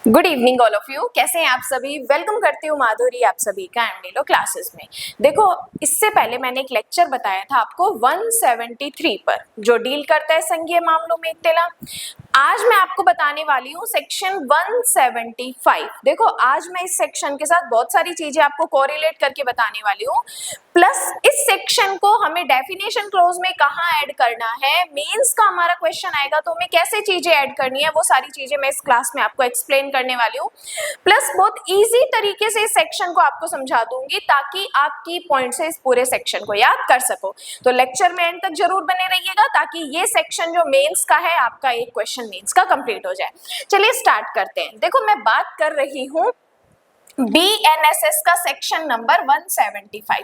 Good evening all of you. कैसे हैं आप सभी? वेलकम करती हूँ माधुरी आप सभी का एमडीलो क्लासेस में। देखो, इससे पहले मैंने एक लेक्चर बताया था आपको 173 पर, जो डील करता है संघीय मामलों में इत्तेला। आज मैं आपको बताने वाली हूँ सेक्शन 175। देखो, आज मैं इस सेक्शन के साथ बहुत सारी चीजें आपको कोरिलेट करके बताने वाली हूँ, प्लस इस सेक्शन को हमें डेफिनेशन क्लोज में कहाँ ऐड करना है, मेंस का हमारा क्वेश्चन आएगा तो हमें कैसे चीजें ऐड करनी है, वो सारी चीजें मैं इस क्लास में आपको एक्सप्लेन करने वाली हूँ। प्लस बहुत इजी तरीके से इस सेक्शन को आपको समझा दूंगी ताकि आप की पॉइंट से इस पूरे सेक्शन को याद कर सको। तो लेक्चर में एंड तक जरूर बने रहिएगा ताकि ये सेक्शन जो मेंस का है, आपका एक क्वेश्चन मेंस का कंप्लीट हो जाए। चलिए स्टार्ट करते हैं। देखो, मैं बात कर रही हूँ BNSS का सेक्शन नंबर 175।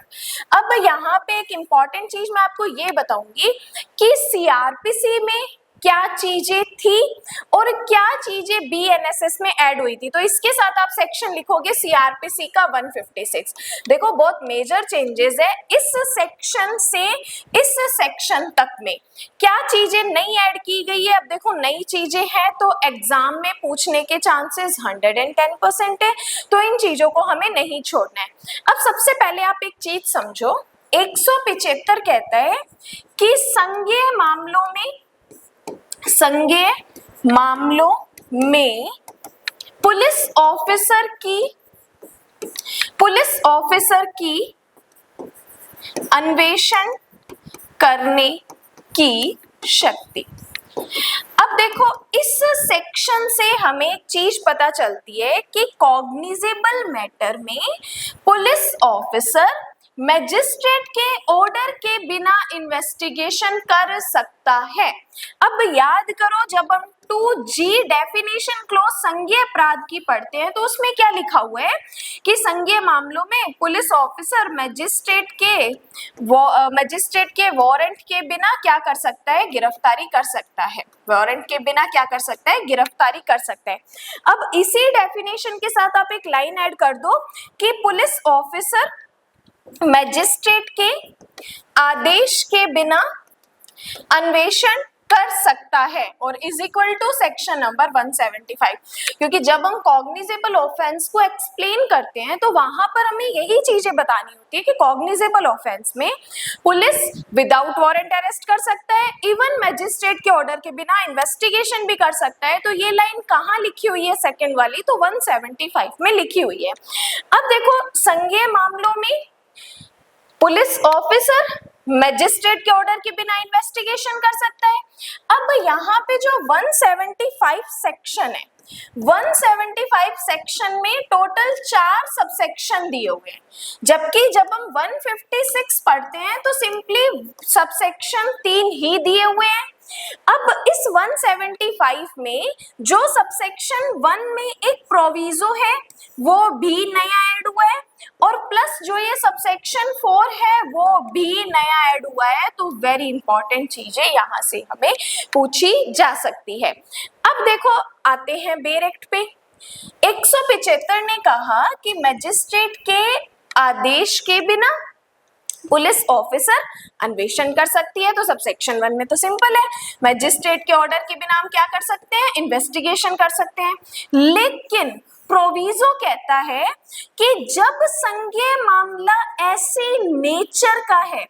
अब यहाँ पे एक इंपॉर्टेंट चीज मैं आपको ये बताऊंगी कि सीआरपीसी में क्या चीजें थी और क्या चीजें BNSS में ऐड हुई थी। तो इसके साथ आप सेक्शन लिखोगे सीआरपीसी का 156। देखो, बहुत मेजर चेंजेस है इस सेक्शन से इस सेक्शन तक में। क्या चीजें नई ऐड की गई है? अब देखो, नई चीजें हैं तो एग्जाम में पूछने के चांसेस 110% है, तो इन चीजों को हमें नहीं छोड़ना है। अब सबसे पहले आप एक चीज समझो, 175 कहता है कि संघीय मामलों में पुलिस ऑफिसर की अन्वेषण करने की शक्ति। अब देखो, इस सेक्शन से हमें एक चीज पता चलती है कि कॉग्निजेबल मैटर में पुलिस ऑफिसर मैजिस्ट्रेट के ऑर्डर के बिना इन्वेस्टिगेशन कर सकता है। अब याद करो, जब हम 2G डेफिनेशन क्लोज संघीय अपराध की पढ़ते हैं तो उसमें क्या लिखा हुआ है कि संघीय मामलों में पुलिस ऑफिसर मैजिस्ट्रेट के वारंट के बिना क्या कर सकता है? गिरफ्तारी कर सकता है। वारंट के बिना क्या कर सकता है? गिरफ्तारी कर सकता है। अब इसी डेफिनेशन के साथ आप एक लाइन ऐड कर दो कि पुलिस ऑफिसर मैजिस्ट्रेट के आदेश के बिना अन्वेषण कर सकता है, और is equal to section number 175। क्योंकि जब हम कॉग्निजेबल ऑफेंस को एक्सप्लेन करते हैं तो वहां पर हमें यही चीजें बतानी होती है कि कॉग्निजेबल ऑफेंस में पुलिस विदाउट वारंट अरेस्ट कर सकता है, इवन मैजिस्ट्रेट के ऑर्डर के बिना इन्वेस्टिगेशन भी कर सकता है। तो ये लाइन कहाँ लिखी हुई है? सेकेंड वाली, तो 175 में लिखी हुई है। अब देखो, संघीय मामलों में पुलिस ऑफिसर मैजिस्ट्रेट के ऑर्डर के बिना इन्वेस्टिगेशन कर सकता है। अब यहाँ पे जो 175 सेक्शन है, 175 सेक्शन में टोटल 4 सबसेक्शन दिए हुए हैं, जबकि जब हम 156 पढ़ते हैं तो सिंपली सबसेक्शन 3 ही दिए हुए हैं। अब इस 175 में जो सबसेक्शन 1 में एक प्रोविजो है वो भी नया ऐड हुआ है, और प्लस जो ये सबसेक्शन 4 है वो भी नया ऐड हुआ है। तो वेरी इंपॉर्टेंट चीजें यहाँ से हमें पूछी जा सकती है। अब देखो, आते हैं बेर एक्ट पे। 175 ने कहा कि मैजिस्ट्रेट के आदेश के बिना पुलिस ऑफिसर अन्वेषण कर सकती है। तो सबसेक्शन 1 में तो सिंपल है, मैजिस्ट्रेट के ऑर्डर के बिना हम क्या कर सकते हैं? इन्वेस्टिगेशन कर सकते हैं। लेकिन प्रोविजो कहता है कि जब संज्ञेय मामला ऐसे नेचर का है,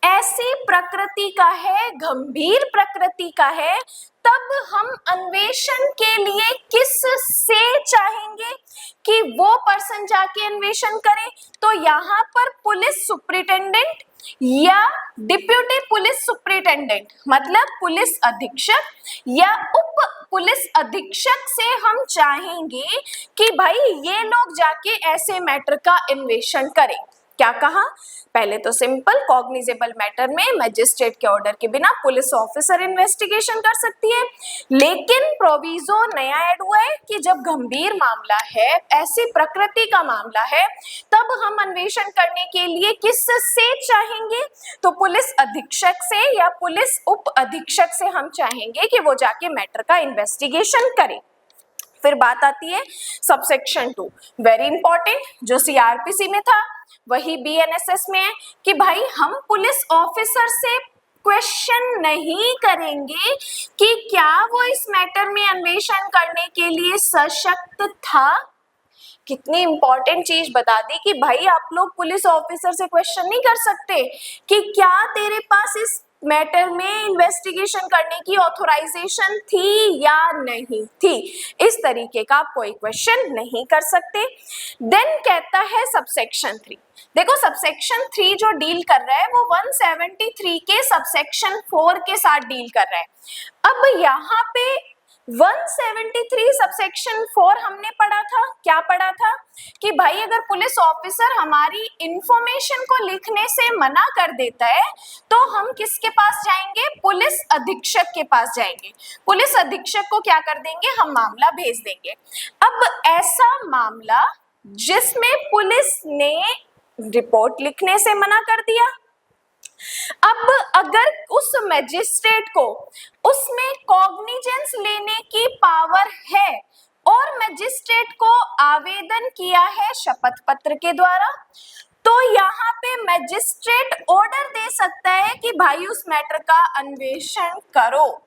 ऐसी प्रकृति का है, गंभीर प्रकृति का है, तब हम अन्वेषण के लिए किस से चाहेंगे कि वो पर्सन जाके अन्वेषण करे? तो यहाँ पर पुलिस सुप्रिटेंडेंट या डिप्यूटी पुलिस सुप्रिटेंडेंट, मतलब पुलिस अधीक्षक या उप पुलिस अधीक्षक से हम चाहेंगे कि भाई ये लोग जाके ऐसे मैटर का अन्वेषण करें। क्या कहा? पहले तो सिंपल, कॉग्निजेबल मैटर में मैजिस्ट्रेट के ऑर्डर के बिना पुलिस ऑफिसर इन्वेस्टिगेशन कर सकती है। लेकिन प्रोविजो नया ऐड हुआ है कि जब गंभीर मामला है, ऐसी प्रकृति का मामला है, तब हम अन्वेषण करने के लिए किस से चाहेंगे? तो पुलिस अधीक्षक से या पुलिस उप अधीक्षक से हम चाहेंगे कि वो जाके मैटर का इन्वेस्टिगेशन करे। फिर बात आती है सबसेक्शन 2, वेरी इंपॉर्टेंट, जो सीआरपीसी में था वही BNSS में है कि भाई हम पुलिस ऑफिसर से क्वेश्चन नहीं करेंगे कि क्या वो इस मैटर में अन्वेषण करने के लिए सशक्त था। कितनी इंपॉर्टेंट चीज बता दी कि भाई आप लोग पुलिस ऑफिसर से क्वेश्चन नहीं कर सकते कि क्या तेरे पास इस मैटर में इन्वेस्टिगेशन करने की ऑथोराइजेशन थी या नहीं थी। इस तरीके का आप कोई क्वेश्चन नहीं कर सकते। देन कहता है सबसेक्शन 3। देखो सबसेक्शन 3 जो डील कर रहा है वो 173 के सबसेक्शन 4 के साथ डील कर रहा है। अब यहाँ पे 173 सबसेक्शन 4 हमने पढ़ा था, क्या पढ़ा था कि भाई अगर पुलिस ऑफिसर हमारी इंफॉर्मेशन को लिखने से मना कर देता है तो हम किसके पास जाएंगे, पुलिस अधीक्षक के पास जाएंगे। पुलिस अधीक्षक को क्या कर देंगे, हम मामला भेज देंगे। अब ऐसा मामला जिसमें पुलिस ने रिपोर्ट लिखने से मना कर दिया, अब अगर उस मैजिस्ट्रेट को उसमें कॉग्निजेंस लेने की पावर है और मैजिस्ट्रेट को आवेदन किया है शपथ पत्र के द्वारा, तो यहाँ पे मैजिस्ट्रेट ऑर्डर दे सकता है कि भाई उस मैटर का अन्वेषण करो।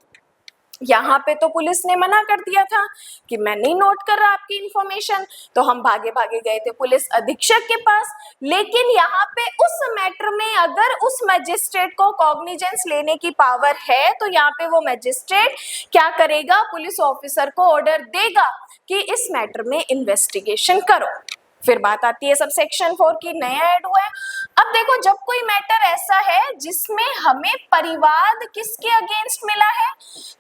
यहाँ पे तो पुलिस ने मना कर दिया था कि मैं नहीं नोट कर रहा आपकी इंफॉर्मेशन, तो हम भागे भागे गए थे पुलिस अधीक्षक के पास। लेकिन यहाँ पे उस मैटर में अगर उस मैजिस्ट्रेट को कॉग्निजेंस लेने की पावर है तो यहाँ पे वो मैजिस्ट्रेट क्या करेगा, पुलिस ऑफिसर को ऑर्डर देगा कि इस मैटर में इन्वेस्टिगेशन करो। फिर बात आती है सबसेक्शन 4 की, नया ऐड हुआ है। अब देखो जब कोई मैटर ऐसा है जिसमें हमें परिवाद किसके अगेंस्ट मिला है,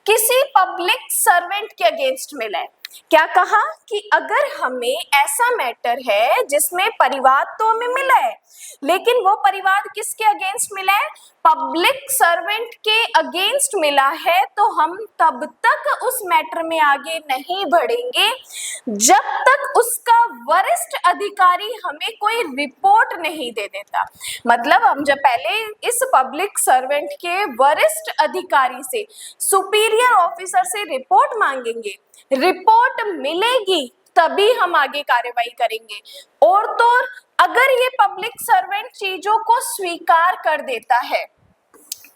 किसी पब्लिक सर्वेंट के अगेंस्ट मिला है। क्या कहा कि अगर हमें ऐसा मैटर है जिसमें परिवाद तो हमें मिला है लेकिन वो परिवाद किसके अगेंस्ट मिला है, पब्लिक सर्वेंट के अगेंस्ट मिला है, तो हम तब तक उस मैटर में आगे नहीं बढ़ेंगे जब तक उसका वरिष्ठ अधिकारी हमें कोई रिपोर्ट नहीं दे देता। मतलब हम जब पहले इस पब्लिक सर्वेंट के वरिष्ठ अधिकारी से, सुपीरियर ऑफिसर से रिपोर्ट मांगेंगे, रिपोर्ट मिलेगी तभी हम आगे कार्रवाई करेंगे। और तो अगर ये पब्लिक सर्वेंट चीजों को स्वीकार कर देता है,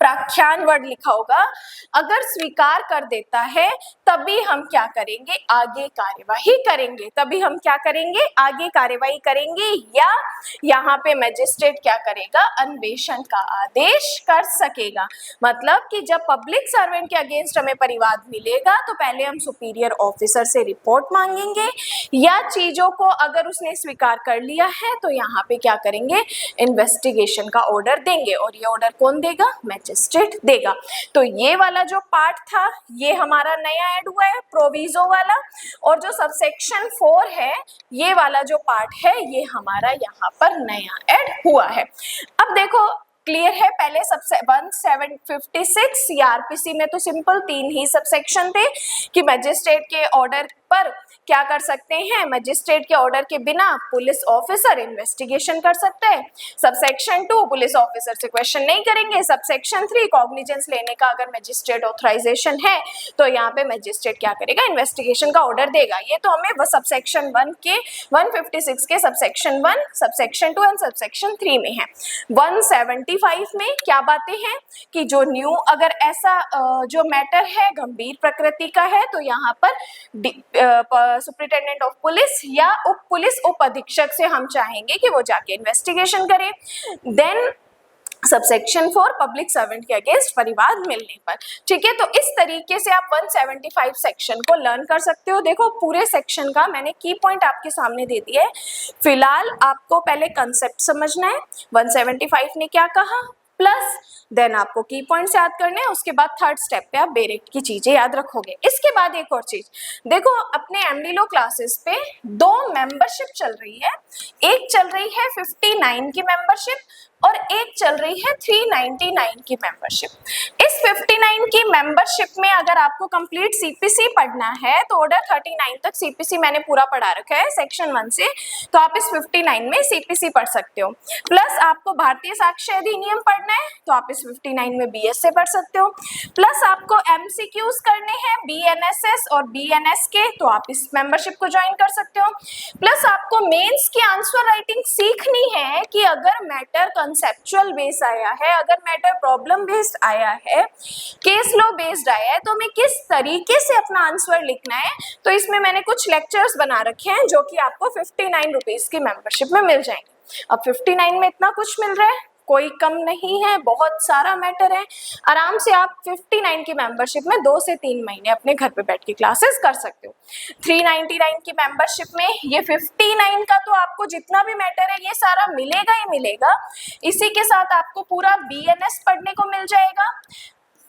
प्राख्यान वर्ड लिखा होगा, अगर स्वीकार कर देता है तभी हम क्या करेंगे, आगे कार्यवाही करेंगे। तभी हम क्या करेंगे, आगे कार्यवाही करेंगे, या यहाँ पे मैजिस्ट्रेट क्या करेगा, अन्वेषण का आदेश कर सकेगा। मतलब कि जब पब्लिक सर्वेंट के अगेंस्ट हमें परिवाद मिलेगा तो पहले हम सुपीरियर ऑफिसर से रिपोर्ट मांगेंगे, या चीजों को अगर उसने स्वीकार कर लिया है तो यहाँ पे क्या करेंगे, इन्वेस्टिगेशन का ऑर्डर देंगे। और ये ऑर्डर कौन देगा, मैजिस्ट्रेट देगा। तो ये वाला जो पार्ट था ये हमारा नया ऐड हुआ है, प्रोविजो वाला। और जो सबसेक्शन 4 है ये वाला जो पार्ट है ये हमारा यहाँ पर नया ऐड हुआ है। अब देखो क्लियर है, पहले सबसे 156 सीआरपीसी में तो सिंपल 3 ही सबसेक्शन थे कि मैजिस्ट्रेट के ऑर्डर पर क्या कर सकते हैं, मैजिस्ट्रेट के ऑर्डर के बिना पुलिस ऑफिसर इन्वेस्टिगेशन कर सकते हैं। सबसेक्शन 2 पुलिस ऑफिसर से क्वेश्चन नहीं करेंगे। सबसेक्शन 3 कॉग्निजेंस लेने का अगर मैजिस्ट्रेट ऑथराइजेशन है तो यहाँ पे मैजिस्ट्रेट क्या करेगा, इन्वेस्टिगेशन का ऑर्डर देगा। ये तो हमें सबसेक्शन 1 के 156 के सबसेक्शन 1, सबसेक्शन 2 एंड सबसेक्शन 3 में है। 175 में क्या बातें हैं कि जो न्यू अगर ऐसा जो मैटर है गंभीर प्रकृति का है तो यहाँ पर सुपरिटेंडेंट ऑफ पुलिस या पुलिस उप अधीक्षक से हम चाहेंगे कि वो जाके इन्वेस्टिगेशन करे। देन सबसेक्शन 4 पब्लिक सर्वेंट के अगेंस्ट परिवाद मिलने पर। ठीक है, तो इस तरीके से आप 175 सेक्शन को लर्न कर सकते हो। देखो पूरे सेक्शन का मैंने की पॉइंट आपके सामने दे दिया है। फिलहाल आपको पहले कंसेप्ट समझना है, 175 ने क्या कहा, प्लस देन आपको की पॉइंट्स याद करने हैं। उसके बाद थर्ड स्टेप पे आप बेरेक्ट की चीजें याद रखोगे। इसके बाद एक और चीज देखो, अपने एमडीलो क्लासेस पे 2 मेंबरशिप चल रही है। एक चल रही है 59 की मेंबरशिप और एक चल रही है 399 की मेंबरशिप। इस 59 की मेंबरशिप में अगर आपको कंप्लीट सीपीसी पढ़ना है तो ऑर्डर 39 तक सीपीसी मैंने पूरा पढ़ा रखा है सेक्शन 1 से, तो आप इस 59 में सीपीसी पढ़ सकते हो। प्लस आपको भारतीय साक्ष्य अधिनियम पढ़ना है तो आप इस 59 में बीएस से पढ़ सकते हो। प्लस आपको एमसीक्यूज करने हैं बीएनएसएस और बीएनएस के, तो आप इस मेंबरशिप को ज्वाइन कर सकते हो। प्लस आपको मेंस की आंसर राइटिंग सीखनी है कि अगर मैटर कंसेप्चुअल बेस आया है, अगर मैटर प्रॉब्लम बेस्ड आया है, केस लॉ बेस्ड आया है, तो हमें किस तरीके से अपना आंसर लिखना है, तो इसमें मैंने कुछ लेक्चर्स बना रखे हैं जो कि आपको 59 रुपीज की मेंबरशिप में मिल जाएंगे। अब 59 में इतना कुछ मिल रहा है, कोई कम नहीं है, बहुत सारा मैटर है, आराम से आप 59 की मेंबरशिप में 2 से 3 महीने अपने घर पे बैठ के क्लासेस कर सकते हो। 399 की मेंबरशिप में ये 59 का तो आपको जितना भी मैटर है ये सारा मिलेगा ही मिलेगा। इसी के साथ आपको पूरा BNS पढ़ने को मिल जाएगा,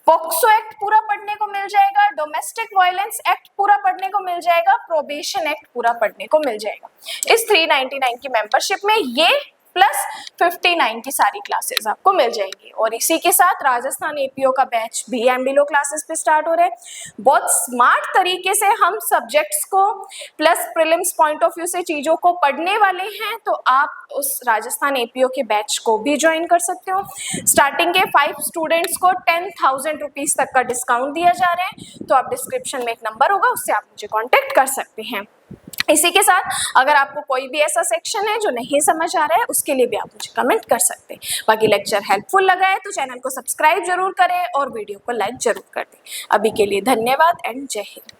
पॉक्सो एक्ट पूरा पढ़ने को मिल जाएगा, डोमेस्टिक वायलेंस एक्ट पूरा पढ़ने को मिल जाएगा, प्रोबेशन एक्ट पूरा पढ़ने को मिल जाएगा। इस 399 की मेंबरशिप में ये प्लस 59 की सारी क्लासेस आपको मिल जाएंगी। और इसी के साथ राजस्थान APO का बैच भी एमबीलो क्लासेस पे स्टार्ट हो रहा है। बहुत स्मार्ट तरीके से हम सब्जेक्ट्स को plus prelims point of view से चीज़ों को पढ़ने वाले हैं, तो आप उस राजस्थान APO के बैच को भी ज्वाइन कर सकते हो। स्टार्टिंग के 5 स्टूडेंट्स को 10,000 रुपीज़ तक का डिस्काउंट दिया जा रहा है, तो आप डिस्क्रिप्शन में एक नंबर होगा, उससे आप मुझे कॉन्टेक्ट कर सकते हैं। इसी के साथ अगर आपको कोई भी ऐसा सेक्शन है जो नहीं समझ आ रहा है, उसके लिए भी आप मुझे कमेंट कर सकते हैं। बाकी लेक्चर हेल्पफुल लगा है तो चैनल को सब्सक्राइब जरूर करें और वीडियो को लाइक जरूर कर दें। अभी के लिए धन्यवाद एंड जय हिंद।